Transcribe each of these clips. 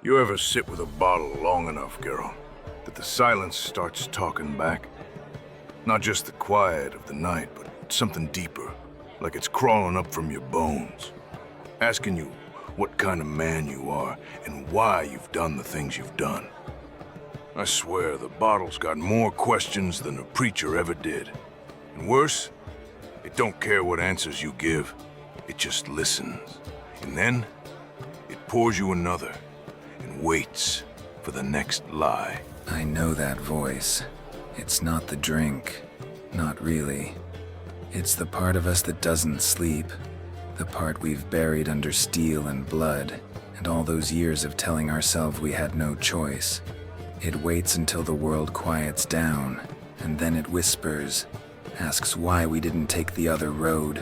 You ever sit with a bottle long enough, Geralt, that the silence starts talking back? Not just the quiet of the night, but something deeper, like it's crawling up from your bones, asking you what kind of man you are and why you've done the things you've done. I swear, the bottle's got more questions than a preacher ever did. And worse, it don't care what answers you give, it just listens. And then, it pours you another, and waits for the next lie. I know that voice. It's not the drink. Not really. It's the part of us that doesn't sleep. The part we've buried under steel and blood, and all those years of telling ourselves we had no choice. It waits until the world quiets down, and then it whispers, asks why we didn't take the other road,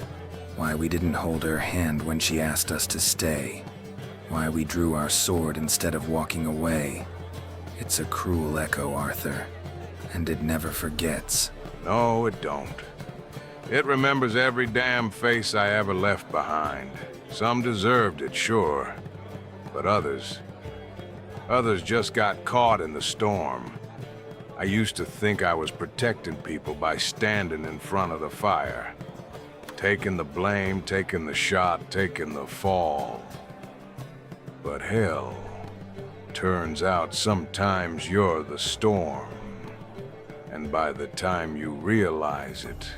why we didn't hold her hand when she asked us to stay, why we drew our sword instead of walking away. It's a cruel echo, Arthur, and it never forgets. No, it don't. It remembers every damn face I ever left behind. Some deserved it, sure, but others just got caught in the storm. I used to think I was protecting people by standing in front of the fire, taking the blame, taking the shot, taking the fall. But hell, turns out sometimes you're the storm. And by the time you realize it,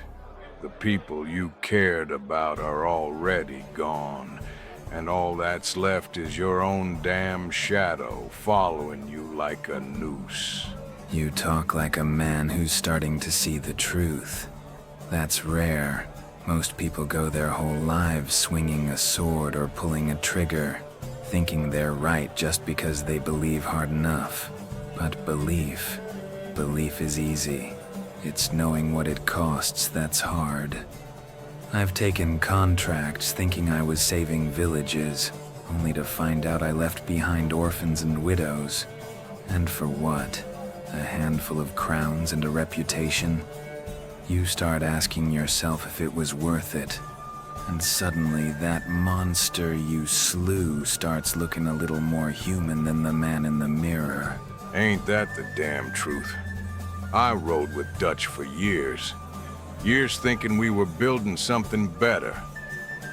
the people you cared about are already gone, and all that's left is your own damn shadow following you like a noose. You talk like a man who's starting to see the truth. That's rare. Most people go their whole lives swinging a sword or pulling a trigger, thinking they're right just because they believe hard enough. But belief is easy. It's knowing what it costs that's hard. I've taken contracts thinking I was saving villages, only to find out I left behind orphans and widows. And for what? A handful of crowns and a reputation? You start asking yourself if it was worth it. And suddenly that monster you slew starts looking a little more human than the man in the mirror. Ain't that the damn truth? I rode with Dutch for years. Years thinking we were building something better.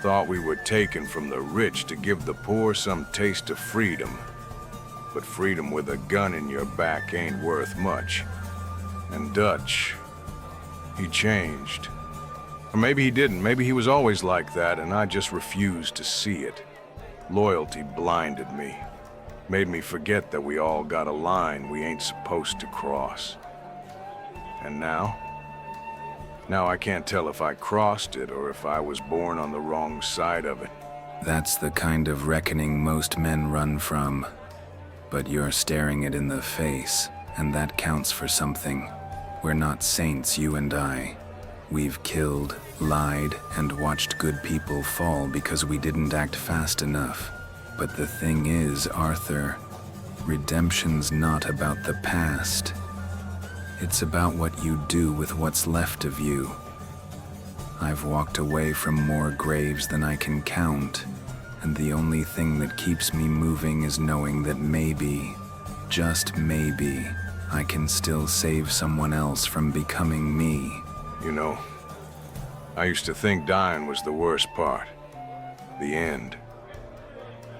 Thought we were taking from the rich to give the poor some taste of freedom. But freedom with a gun in your back ain't worth much. And Dutch, he changed. Or maybe he didn't. Maybe he was always like that, and I just refused to see it. Loyalty blinded me. Made me forget that we all got a line we ain't supposed to cross. And now I can't tell if I crossed it or if I was born on the wrong side of it. That's the kind of reckoning most men run from. But you're staring it in the face, and that counts for something. We're not saints, you and I. We've killed, lied, and watched good people fall because we didn't act fast enough. But the thing is, Arthur, redemption's not about the past. It's about what you do with what's left of you. I've walked away from more graves than I can count, and the only thing that keeps me moving is knowing that maybe, just maybe, I can still save someone else from becoming me. You know, I used to think dying was the worst part, the end.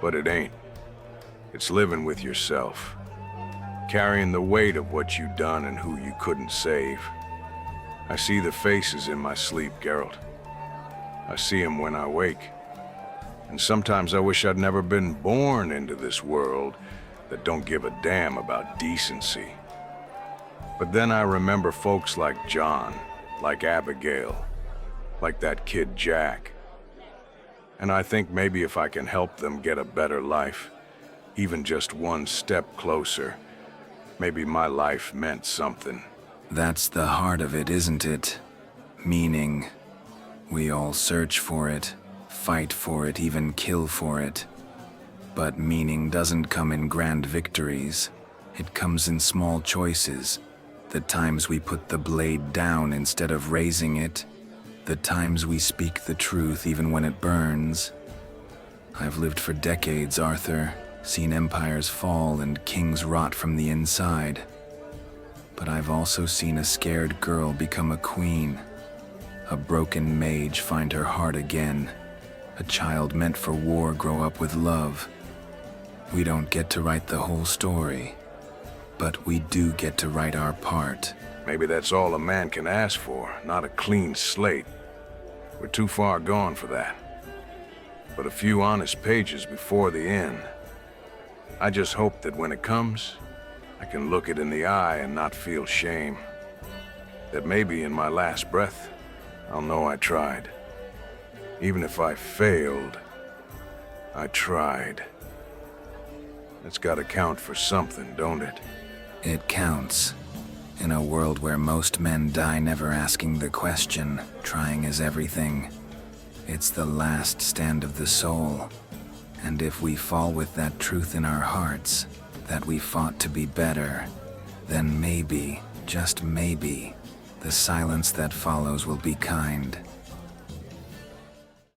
But it ain't. It's living with yourself, carrying the weight of what you done and who you couldn't save. I see the faces in my sleep, Geralt. I see them when I wake. And sometimes I wish I'd never been born into this world that don't give a damn about decency. But then I remember folks like John, like Abigail, like that kid Jack. And I think maybe if I can help them get a better life, even just one step closer, maybe my life meant something. That's the heart of it, isn't it? Meaning. We all search for it, fight for it, even kill for it. But meaning doesn't come in grand victories. It comes in small choices. The times we put the blade down instead of raising it. The times we speak the truth even when it burns. I've lived for decades, Arthur, seen empires fall and kings rot from the inside. But I've also seen a scared girl become a queen, a broken mage find her heart again, a child meant for war grow up with love. We don't get to write the whole story, but we do get to write our part. Maybe that's all a man can ask for, not a clean slate. We're too far gone for that. But a few honest pages before the end. I just hope that when it comes, I can look it in the eye and not feel shame. That maybe in my last breath, I'll know I tried. Even if I failed, I tried. It's gotta count for something, don't it? It counts. In a world where most men die never asking the question, trying is everything. It's the last stand of the soul. And if we fall with that truth in our hearts, that we fought to be better, then maybe, just maybe, the silence that follows will be kind.